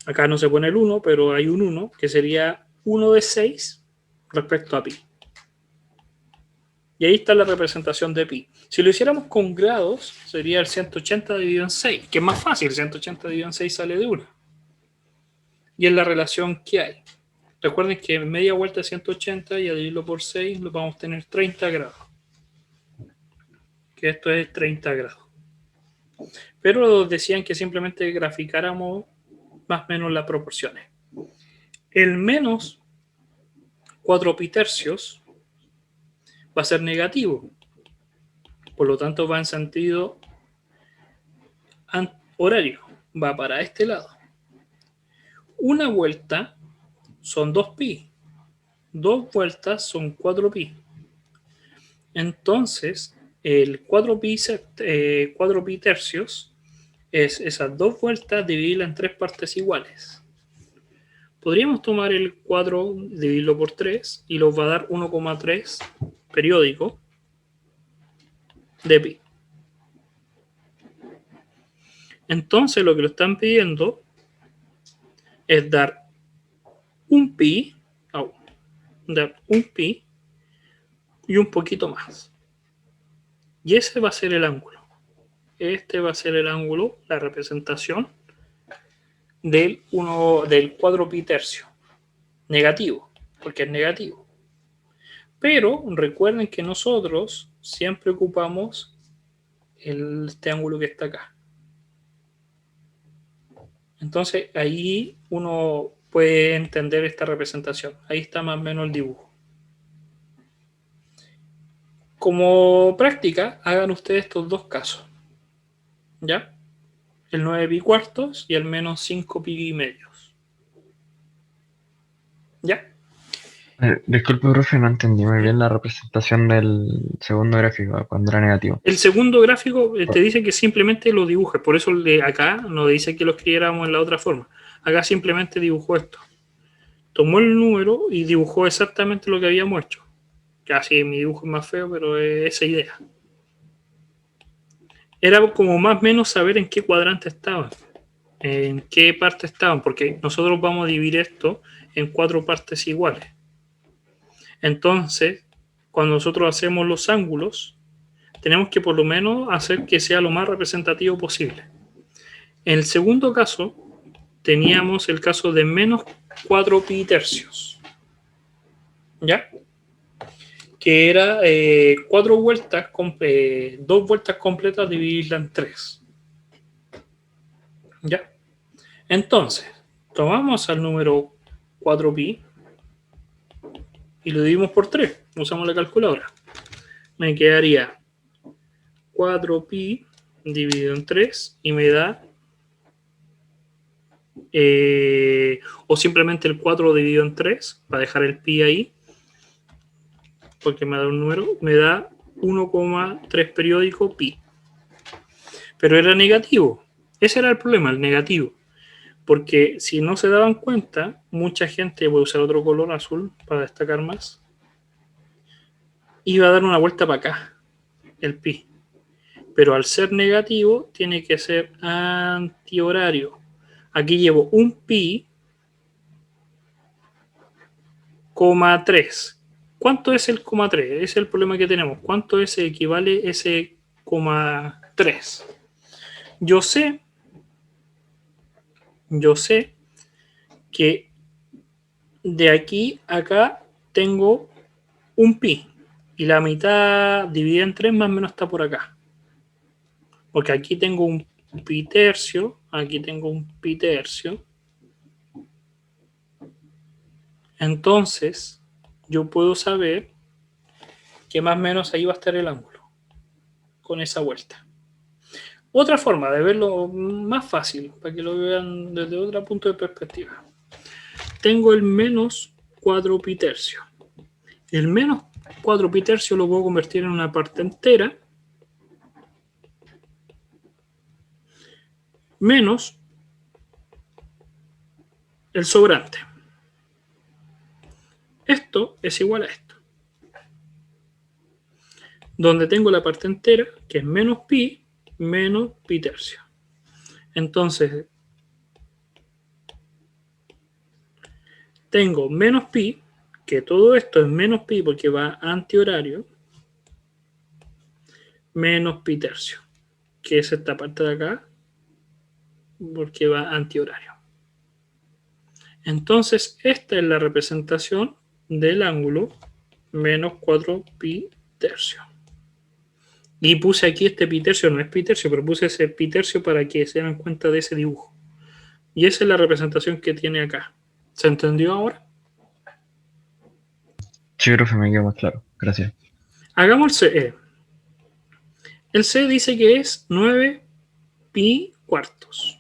Acá no se pone el 1, pero hay un 1 que sería 1 de 6 respecto a pi. Y ahí está la representación de pi. Si lo hiciéramos con grados, sería el 180 dividido en 6, que es más fácil. 180 dividido en 6 sale de 1. Y es la relación que hay. Recuerden que media vuelta es 180 y a dividirlo por 6 lo vamos a tener 30 grados. Que esto es 30 grados. Pero decían que simplemente graficáramos más o menos las proporciones. El menos 4 pi tercios va a ser negativo. Por lo tanto va en sentido horario. Va para este lado. Una vuelta son 2π. 2 vueltas son 4π. Entonces, el 4π tercios es esas 2 vueltas dividirlas en 3 partes iguales. Podríamos tomar el 4, dividirlo por 3 y nos va a dar 1,3 periódico de pi. Entonces, lo que lo están pidiendo es dar un pi y un poquito más. Y ese va a ser el ángulo. Este va a ser el ángulo, la representación del 4 pi tercio. Negativo, porque es negativo. Pero recuerden que nosotros siempre ocupamos este ángulo que está acá. Entonces ahí uno puede entender esta representación. Ahí está más o menos el dibujo. Como práctica, hagan ustedes estos dos casos. ¿Ya? El 9 pi cuartos y el menos 5 pi medios. ¿Ya? Disculpe, profe, no entendí muy bien la representación del segundo gráfico cuando era negativo. El segundo gráfico te dice que simplemente lo dibuje, por eso acá no dice que lo escribiéramos en la otra forma. Acá simplemente dibujó esto. Tomó el número y dibujó exactamente lo que habíamos hecho. Casi mi dibujo es más feo, pero es esa idea. Era como más o menos saber en qué cuadrante estaban, en qué parte estaban, porque nosotros vamos a dividir esto en 4 partes iguales. Entonces, cuando nosotros hacemos los ángulos, tenemos que por lo menos hacer que sea lo más representativo posible. En el segundo caso, teníamos el caso de menos 4 pi tercios. ¿Ya? Que era 4 vueltas, 2 vueltas completas dividirla en 3. ¿Ya? Entonces, tomamos al número 4pi y lo dividimos por 3. Usamos la calculadora. Me quedaría 4pi dividido en 3 y me da o simplemente el 4 dividido en 3 para dejar el pi ahí, porque me da un número, me da 1,3 periódico pi. Pero era negativo. Ese era el problema, el negativo. Porque si no se daban cuenta, mucha gente, voy a usar otro color azul para destacar más, iba a dar una vuelta para acá, el pi. Pero al ser negativo, tiene que ser antihorario. Aquí llevo un pi, coma 3. ¿Cuánto es el coma 3? Ese es el problema que tenemos. ¿Cuánto es equivale ese coma 3? Yo sé que de aquí a acá tengo un pi y la mitad dividida en 3 más o menos está por acá. Porque aquí tengo un pi tercio, aquí tengo un pi tercio. Entonces, yo puedo saber que más o menos ahí va a estar el ángulo con esa vuelta. Otra forma de verlo más fácil, para que lo vean desde otro punto de perspectiva. Tengo el menos 4 pi tercio. El menos 4 pi tercio lo puedo convertir en una parte entera menos el sobrante. Esto es igual a esto. Donde tengo la parte entera, que es menos pi tercio. Entonces, tengo menos pi, que todo esto es menos pi porque va antihorario, menos pi tercio, que es esta parte de acá, porque va antihorario. Entonces, esta es la representación del ángulo menos 4 pi tercio. Y puse aquí este pi tercio, no es pi tercio, pero puse ese pi tercio para que se den cuenta de ese dibujo. Y esa es la representación que tiene acá. ¿Se entendió ahora? Sí, profe, me quedó más claro. Gracias. Hagamos el CE. El C dice que es 9 pi cuartos.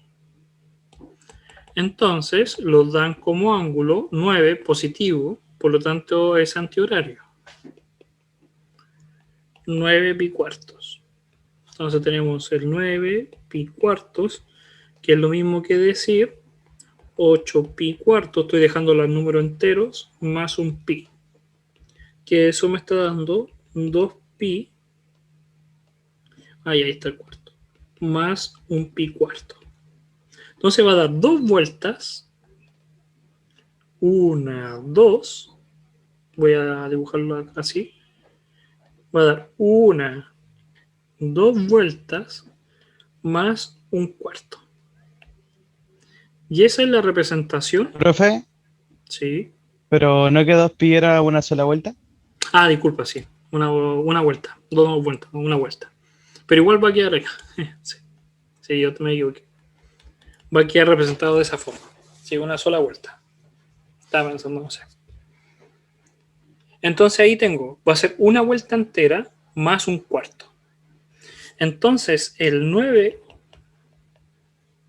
Entonces, lo dan como ángulo 9 positivo, por lo tanto es antihorario. 9 pi cuartos. Entonces tenemos el 9 pi cuartos, que es lo mismo que decir 8 pi cuartos, estoy dejando los números enteros, más un pi. Que eso me está dando 2 pi, ahí está el cuarto, más un pi cuarto. Entonces va a dar 2 vueltas, 1, 2, voy a dibujarlo así, va a dar 1, 2 vueltas, más un cuarto. Y esa es la representación. Profe, Sí. pero ¿no que 2pi era una sola vuelta? Ah, disculpa, sí. Una vuelta. 2 vueltas, una vuelta. Pero igual va a quedar acá. Sí. Sí, yo me equivoqué. Va a quedar representado de esa forma. Sí, una sola vuelta. Estaba pensando, no sé. Entonces ahí tengo, va a ser una vuelta entera más un cuarto. Entonces el 9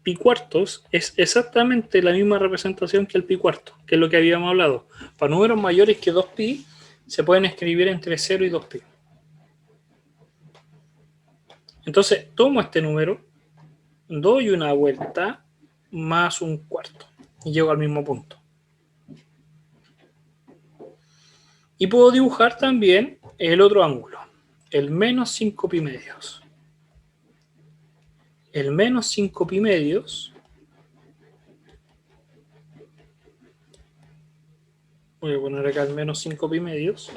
pi cuartos es exactamente la misma representación que el pi cuarto, que es lo que habíamos hablado. Para números mayores que 2pi, se pueden escribir entre 0 y 2pi. Entonces, tomo este número, doy una vuelta más un cuarto y llego al mismo punto. Y puedo dibujar también el otro ángulo, el menos 5 pi medios. El menos 5 pi medios, voy a poner acá el menos 5 pi medios,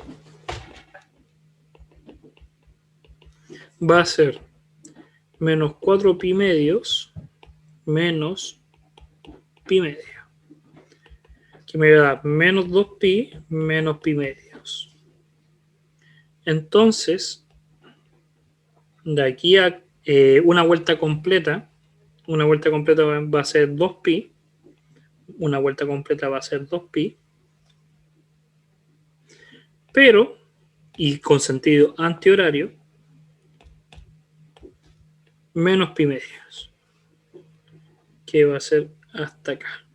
va a ser menos 4 pi medios menos pi medio, que me va a dar menos 2 pi menos pi medios. Entonces, de aquí a una vuelta completa va a ser 2pi, una vuelta completa va a ser 2pi, pero, y con sentido antihorario, menos pi medios, que va a ser hasta acá.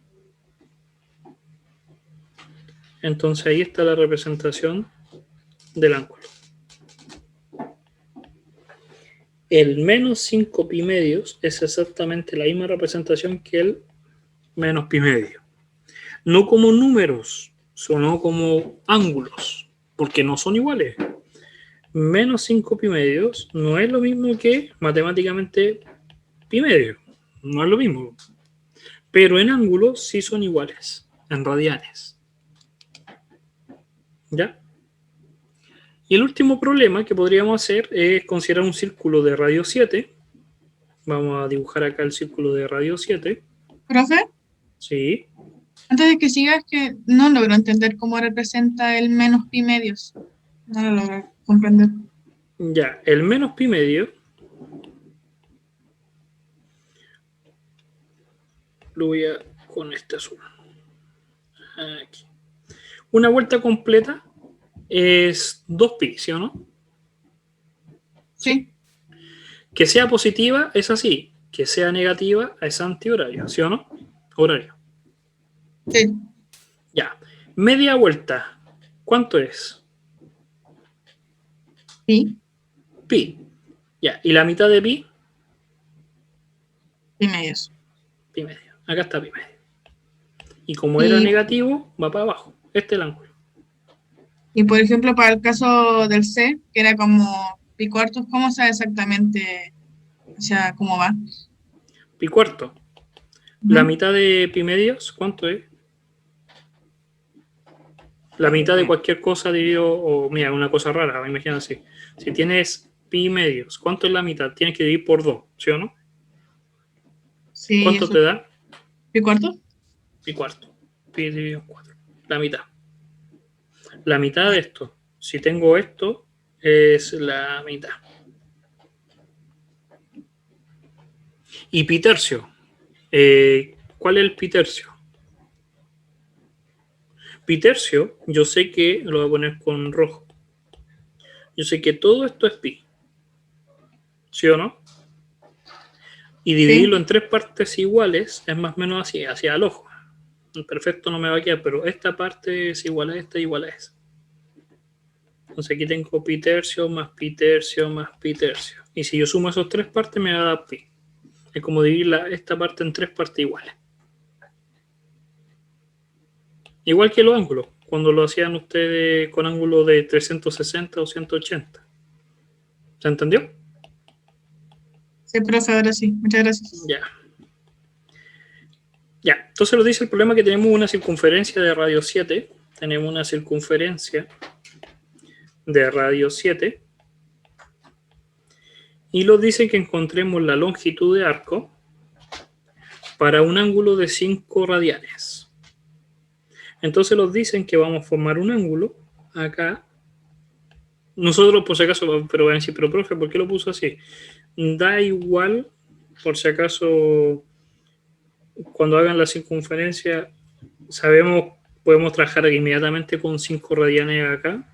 Entonces ahí está la representación del ángulo. El menos 5 pi medios es exactamente la misma representación que el menos pi medio. No como números, sino como ángulos, porque no son iguales. Menos 5 pi medios no es lo mismo que matemáticamente pi medio. No es lo mismo. Pero en ángulos sí son iguales, en radianes. ¿Ya? Y el último problema que podríamos hacer es considerar un círculo de radio 7. Vamos a dibujar acá el círculo de radio 7. Profe, Sí. antes de que sigas, que no logro entender cómo representa el menos pi medios. No lo logro comprender. Ya, el menos pi medio lo voy a con este azul. Aquí. Una vuelta completa es 2pi, ¿sí o no? Sí, Que sea positiva es así, que sea negativa es antihorario, ¿sí o no? Horario. sí. Ya. Media vuelta, ¿cuánto es? Pi, Pi. Ya. ¿Y la mitad de pi? pi medios. Pi medio. Acá está pi medio. Y como era Y- negativo, va para abajo. Este es el ángulo. Y por ejemplo, para el caso del C, que era como pi cuartos, ¿cómo sabe exactamente, o sea, cómo va? Pi cuarto. La mitad de pi medios, ¿cuánto es? La mitad de cualquier cosa dividido, o mira, una cosa rara, imagínate. Si tienes pi medios, ¿cuánto es la mitad? Tienes que dividir por 2, ¿sí o no? Sí, ¿Cuánto eso. te da? ¿Pi cuartos? Pi cuarto. Pi dividido en 4. La mitad. La mitad de esto. Si tengo esto, es la mitad. Y pi tercio. ¿Cuál es el pi tercio? Pi tercio, yo sé que, lo voy a poner con rojo. Yo sé que todo esto es pi. ¿Sí o no? Y dividirlo en 3 partes iguales es más o menos así, hacia el ojo. El perfecto no me va a quedar, pero esta parte es igual a esta, igual a esa. Entonces aquí tengo pi tercio más pi tercio más pi tercio. Y si yo sumo esas 3 partes me va a dar pi. Es como dividir esta parte en 3 partes iguales. Igual que los ángulos, cuando lo hacían ustedes con ángulos de 360 o 180. ¿Se entendió? Sí, profe, ahora sí. Muchas gracias. Ya. Ya, entonces nos dice el problema que tenemos una circunferencia de radio 7. Tenemos una circunferencia de radio 7. Y nos dice que encontremos la longitud de arco para un ángulo de 5 radianes. Entonces nos dicen que vamos a formar un ángulo acá. Nosotros, por si acaso, pero van a decir, pero profe, ¿por qué lo puso así? Da igual, por si acaso, cuando hagan la circunferencia, podemos trabajar inmediatamente con 5 radianes acá.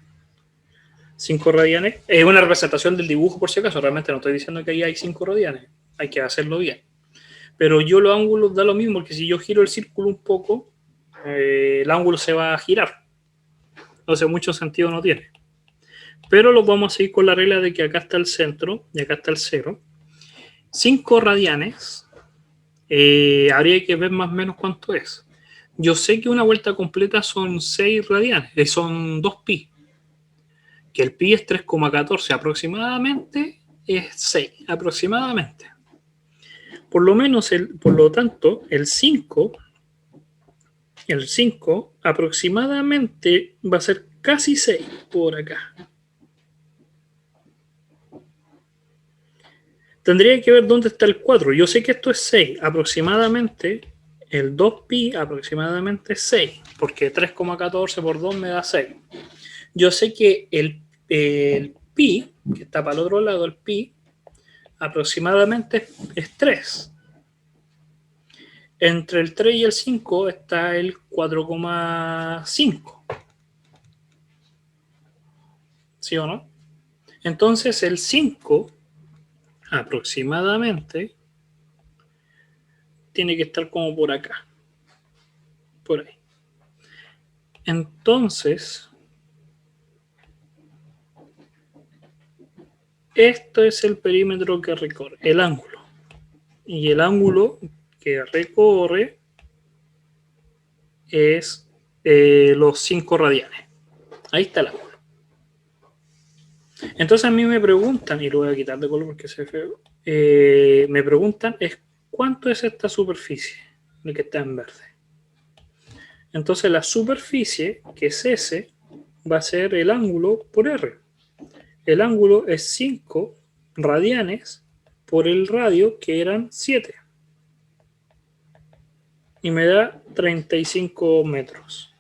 5 radianes. Es una representación del dibujo, por si acaso. Realmente no estoy diciendo que ahí hay 5 radianes. Hay que hacerlo bien. Pero yo los ángulos da lo mismo, porque si yo giro el círculo un poco, el ángulo se va a girar. Entonces mucho sentido no tiene. Pero lo vamos a seguir con la regla de que acá está el centro y acá está el cero. 5 radianes, habría que ver más o menos cuánto es. Yo sé que una vuelta completa son 6 radianes, son 2 pi. Que el pi es 3,14, aproximadamente es 6, aproximadamente. Por lo tanto, el 5 aproximadamente va a ser casi 6 por acá. Tendría que ver dónde está el 4. Yo sé que esto es 6, aproximadamente el 2pi aproximadamente es 6, porque 3,14 por 2 me da 6. Yo sé que el pi, que está para el otro lado, el pi, aproximadamente es 3. Entre el 3 y el 5 está el 4,5. ¿Sí o no? Entonces el 5 aproximadamente tiene que estar como por acá. Por ahí. Entonces, esto es el perímetro que recorre, el ángulo. Y el ángulo que recorre es los 5 radianes. Ahí está el ángulo. Entonces a mí me preguntan, y lo voy a quitar de color porque se ve feo, me preguntan es cuánto es esta superficie, el que está en verde. Entonces la superficie, que es S, va a ser el ángulo por R. El ángulo es 5 radianes por el radio, que eran 7. Y me da 35 metros.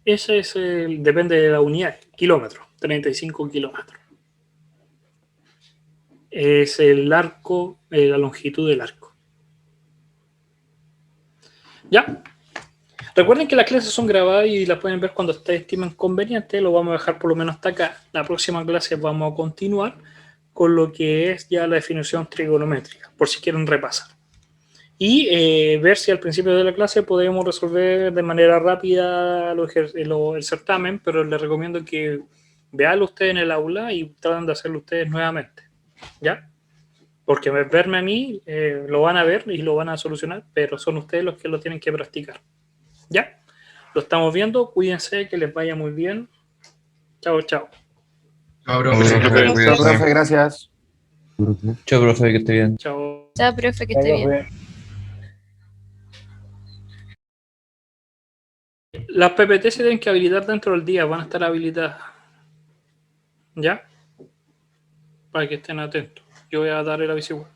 Ese es depende de la unidad, kilómetro, 35 kilómetros. Es el arco, la longitud del arco. ¿Ya? Recuerden que las clases son grabadas y las pueden ver cuando ustedes estimen conveniente. Lo vamos a dejar por lo menos hasta acá. La próxima clase vamos a continuar con lo que es ya la definición trigonométrica, por si quieren repasar. Y ver si al principio de la clase podemos resolver de manera rápida el certamen, pero les recomiendo que veanlo ustedes en el aula y traten de hacerlo ustedes nuevamente. ¿Ya? Porque verme a mí, lo van a ver y lo van a solucionar, pero son ustedes los que lo tienen que practicar. ¿Ya? Lo estamos viendo. Cuídense, que les vaya muy bien. Chao, chao. Chao, profe. Chao, profe, gracias. Chao, profe, que esté bien. Chao. Chao, profe, que esté bien. Las PPT se tienen que habilitar dentro del día, van a estar habilitadas. ¿Ya? Para que estén atentos. Yo voy a dar el aviso igual.